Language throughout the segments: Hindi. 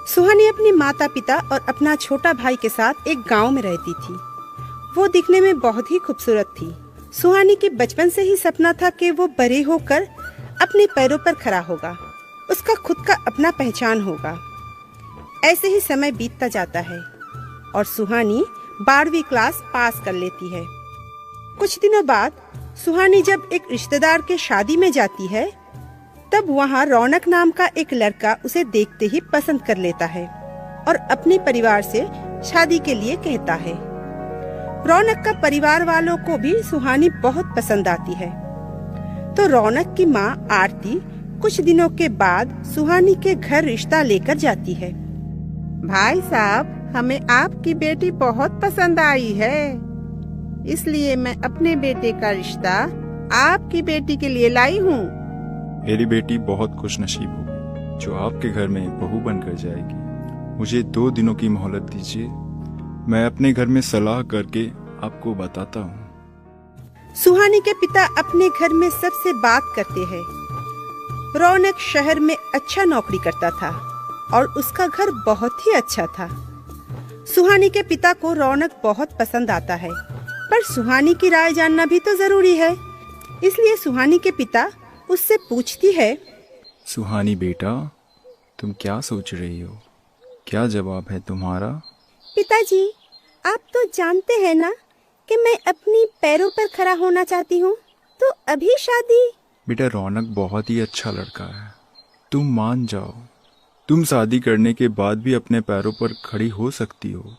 सुहानी अपने माता पिता और अपना छोटा भाई के साथ एक गांव में रहती थी। वो दिखने में बहुत ही खूबसूरत थी। सुहानी के बचपन से ही सपना था कि वो बड़े होकर अपने पैरों पर खड़ा होगा, उसका खुद का अपना पहचान होगा। ऐसे ही समय बीतता जाता है और सुहानी 12वीं क्लास पास कर लेती है। कुछ दिनों बाद सुहानी जब एक रिश्तेदार के शादी में जाती है, तब वहाँ रौनक नाम का एक लड़का उसे देखते ही पसंद कर लेता है और अपने परिवार से शादी के लिए कहता है। रौनक का परिवार वालों को भी सुहानी बहुत पसंद आती है। तो रौनक की माँ आरती कुछ दिनों के बाद सुहानी के घर रिश्ता लेकर जाती है। भाई साहब, हमें आपकी बेटी बहुत पसंद आई है, इसलिए मैं अपने बेटे का रिश्ता आपकी बेटी के लिए लाई हूँ। मेरी बेटी बहुत खुशनसीब होगी जो आपके घर में बहू बनकर जाएगी। मुझे 2 दिनों की मोहलत दीजिए, मैं अपने घर में सलाह करके आपको बताता हूँ। सुहानी के पिता अपने घर में सबसे बात करते हैं। रौनक शहर में अच्छा नौकरी करता था और उसका घर बहुत ही अच्छा था। सुहानी के पिता को रौनक बहुत पसंद आता है, पर सुहानी की राय जानना भी तो जरूरी है। इसलिए सुहानी के पिता उससे पूछती है, सुहानी बेटा, तुम क्या सोच रही हो? क्या जवाब है तुम्हारा? पिताजी, आप तो जानते हैं ना कि मैं अपनी पैरों पर खड़ा होना चाहती हूँ, तो अभी शादी। बेटा, रौनक बहुत ही अच्छा लड़का है, तुम मान जाओ। तुम शादी करने के बाद भी अपने पैरों पर खड़ी हो सकती हो।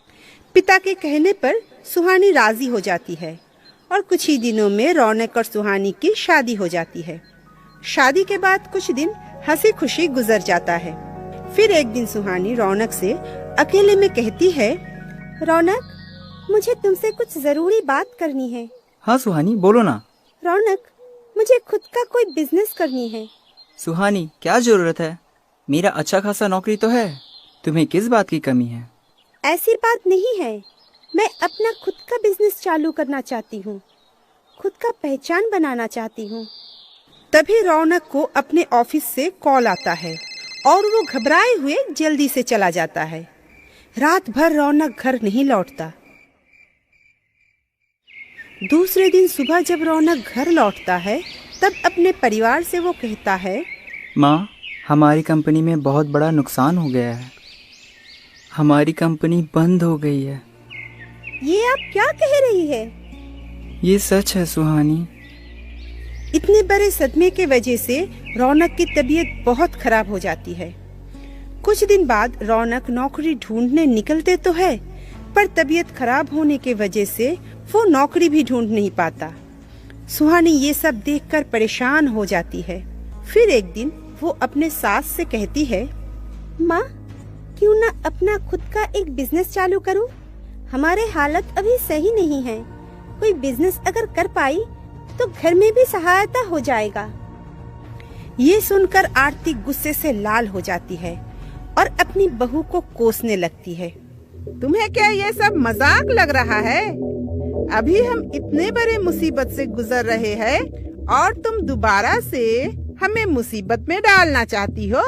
पिता के कहने पर सुहानी राजी हो जाती है और कुछ ही दिनों में रौनक और सुहानी की शादी हो जाती है। शादी के बाद कुछ दिन हंसी खुशी गुजर जाता है। फिर एक दिन सुहानी रौनक से अकेले में कहती है, रौनक, मुझे तुमसे कुछ जरूरी बात करनी है। हाँ सुहानी, बोलो ना। रौनक, मुझे खुद का कोई बिजनेस करनी है। सुहानी, क्या जरूरत है? मेरा अच्छा खासा नौकरी तो है, तुम्हें किस बात की कमी है? ऐसी बात नहीं है, मैं अपना खुद का बिजनेस चालू करना चाहती हूँ, खुद का पहचान बनाना चाहती हूँ। तभी रौनक को अपने ऑफिस से कॉल आता है और वो घबराए हुए जल्दी से चला जाता है। रात भर रौनक घर नहीं लौटता। दूसरे दिन सुबह जब रौनक घर लौटता है, तब अपने परिवार से वो कहता है, माँ, हमारी कंपनी में बहुत बड़ा नुकसान हो गया है। हमारी कंपनी बंद हो गई है। ये आप क्या कह रही है? ये सच है सुहानी। इतने बड़े सदमे के वजह से रौनक की तबीयत बहुत खराब हो जाती है। कुछ दिन बाद रौनक नौकरी ढूंढने निकलते तो है, पर तबीयत खराब होने के वजह से वो नौकरी भी ढूंढ नहीं पाता। सुहानी ये सब देखकर परेशान हो जाती है। फिर एक दिन वो अपने सास से कहती है, माँ, क्यों ना अपना खुद का एक बिजनेस चालू करूं? हमारे हालत अभी सही नहीं है। कोई बिजनेस अगर कर पाई तो घर में भी सहायता हो जाएगा। ये सुनकर आरती गुस्से से लाल हो जाती है और अपनी बहू को कोसने लगती है। तुम्हें क्या ये सब मजाक लग रहा है? अभी हम इतने बड़े मुसीबत से गुजर रहे हैं और तुम दोबारा से हमें मुसीबत में डालना चाहती हो।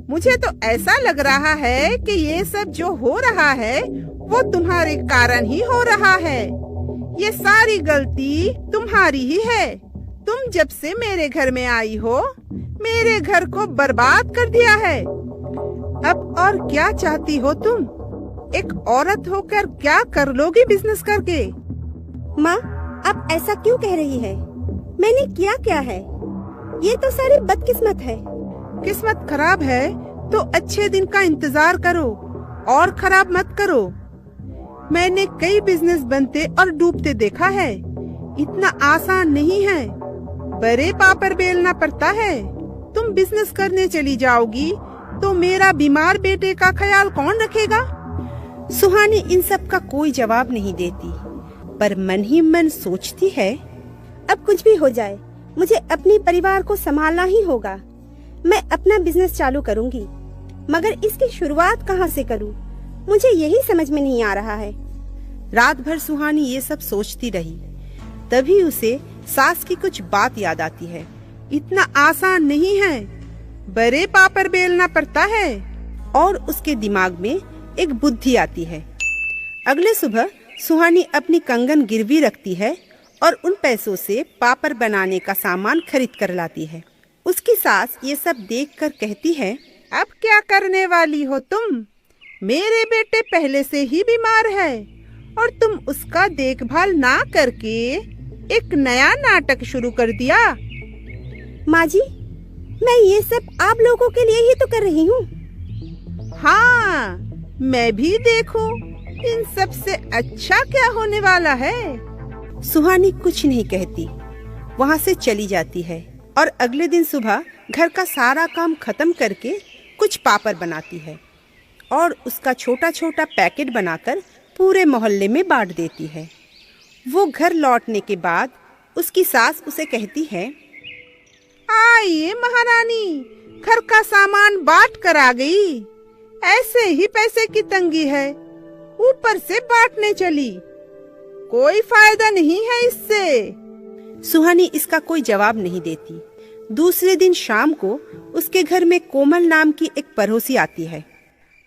मुझे तो ऐसा लग रहा है कि ये सब जो हो रहा है वो तुम्हारे कारण ही हो रहा है। ये सारी गलती तुम्हारी ही है। तुम जब से मेरे घर में आई हो, मेरे घर को बर्बाद कर दिया है। अब और क्या चाहती हो तुम? एक औरत होकर क्या कर लोगी बिजनेस करके? माँ, आप ऐसा क्यों कह रही है? मैंने किया क्या है? ये तो सारी बदकिस्मत है। किस्मत खराब है तो अच्छे दिन का इंतजार करो और खराब मत करो। मैंने कई बिजनेस बनते और डूबते देखा है। इतना आसान नहीं है, बड़े पापड़ बेलना पड़ता है। तुम बिजनेस करने चली जाओगी तो मेरा बीमार बेटे का ख्याल कौन रखेगा? सुहानी इन सब का कोई जवाब नहीं देती, पर मन ही मन सोचती है, अब कुछ भी हो जाए, मुझे अपने परिवार को संभालना ही होगा। मैं अपना बिजनेस चालू करूंगी, मगर इसकी शुरुआत कहाँ से करूं? मुझे यही समझ में नहीं आ रहा है। रात भर सुहानी ये सब सोचती रही। तभी उसे सास की कुछ बात याद आती है। इतना आसान नहीं है, बड़े पापड़ बेलना पड़ता है। और उसके दिमाग में एक बुद्धि आती है। अगले सुबह सुहानी अपनी कंगन गिरवी रखती है और उन पैसों से पापड़ बनाने का सामान खरीद कर लाती है। उसकी सास ये सब देखकर कहती है, अब क्या करने वाली हो तुम? मेरे बेटे पहले से ही बीमार है और तुम उसका देखभाल ना करके एक नया नाटक शुरू कर दिया। माँ जी, मैं ये सब आप लोगों के लिए ही तो कर रही हूँ। हाँ, मैं भी देखूं इन सब से अच्छा क्या होने वाला है। सुहानी कुछ नहीं कहती, वहाँ से चली जाती है और अगले दिन सुबह घर का सारा काम खत्म करके कुछ पापड़ बनाती है और उसका छोटा छोटा पैकेट बनाकर पूरे मोहल्ले में बांट देती है। वो घर लौटने के बाद उसकी सास उसे कहती है, आइए महारानी, घर का सामान बांट कर आ गई। ऐसे ही पैसे की तंगी है, ऊपर से बांटने चली। कोई फायदा नहीं है इससे। सुहानी इसका कोई जवाब नहीं देती। दूसरे दिन शाम को उसके घर में कोमल नाम की एक पड़ोसी आती है।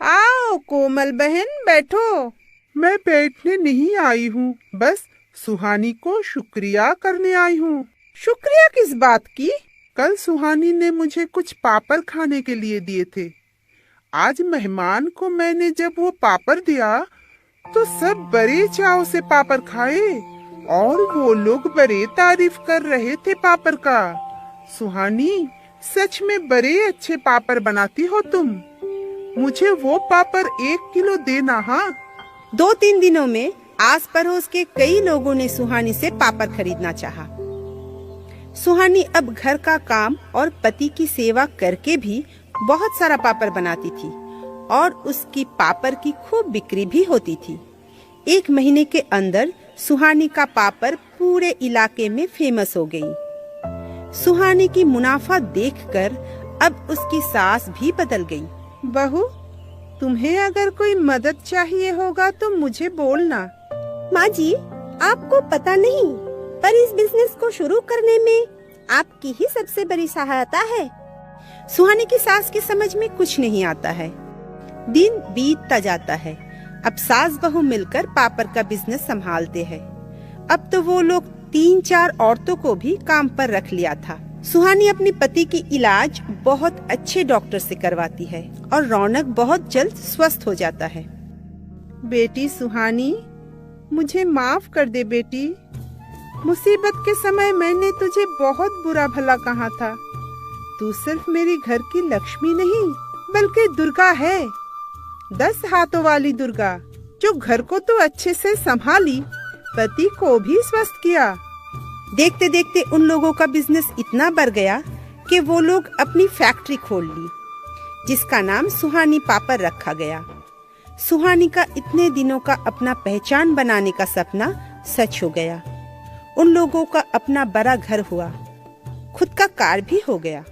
आओ कोमल बहन, बैठो। मैं बैठने नहीं आई हूँ, बस सुहानी को शुक्रिया करने आई हूँ। शुक्रिया किस बात की? कल सुहानी ने मुझे कुछ पापड़ खाने के लिए दिए थे। आज मेहमान को मैंने जब वो पापड़ दिया तो सब बड़े चाव से पापड़ खाए और वो लोग बड़े तारीफ कर रहे थे पापड़ का। सुहानी, सच में बड़े अच्छे पापड़ बनाती हो तुम। मुझे वो पापड़ 1 किलो देना। हाँ। 2-3 दिनों में आस पड़ोस के कई लोगों ने सुहानी से पापड़ खरीदना चाहा। सुहानी अब घर का काम और पति की सेवा करके भी बहुत सारा पापड़ बनाती थी और उसकी पापड़ की खूब बिक्री भी होती थी। 1 महीने के अंदर सुहानी का पापड़ पूरे इलाके में फेमस हो गई। सुहानी की मुनाफा देखकर अब उसकी सास भी बदल गई। बहू, तुम्हें अगर कोई मदद चाहिए होगा तो मुझे बोलना। माँ जी, आपको पता नहीं, पर इस बिजनेस को शुरू करने में आपकी ही सबसे बड़ी सहायता है। सुहानी की सास की समझ में कुछ नहीं आता है। दिन बीतता जाता है। अब सास बहू मिलकर पापड़ का बिजनेस संभालते हैं। अब तो वो लोग 3-4 औरतों को भी काम पर रख लिया था। सुहानी अपने पति की इलाज बहुत अच्छे डॉक्टर से करवाती है और रौनक बहुत जल्द स्वस्थ हो जाता है। बेटी सुहानी, मुझे माफ कर दे बेटी। मुसीबत के समय मैंने तुझे बहुत बुरा भला कहा था। तू सिर्फ मेरी घर की लक्ष्मी नहीं बल्कि दुर्गा है, 10 हाथों वाली दुर्गा, जो घर को तो अच्छे से संभाली, पति को भी स्वस्थ किया। देखते देखते उन लोगों का बिजनेस इतना बढ़ गया कि वो लोग अपनी फैक्ट्री खोल ली, जिसका नाम सुहानी पापड़ रखा गया। सुहानी का इतने दिनों का अपना पहचान बनाने का सपना सच हो गया। उन लोगों का अपना बड़ा घर हुआ, खुद का कार भी हो गया।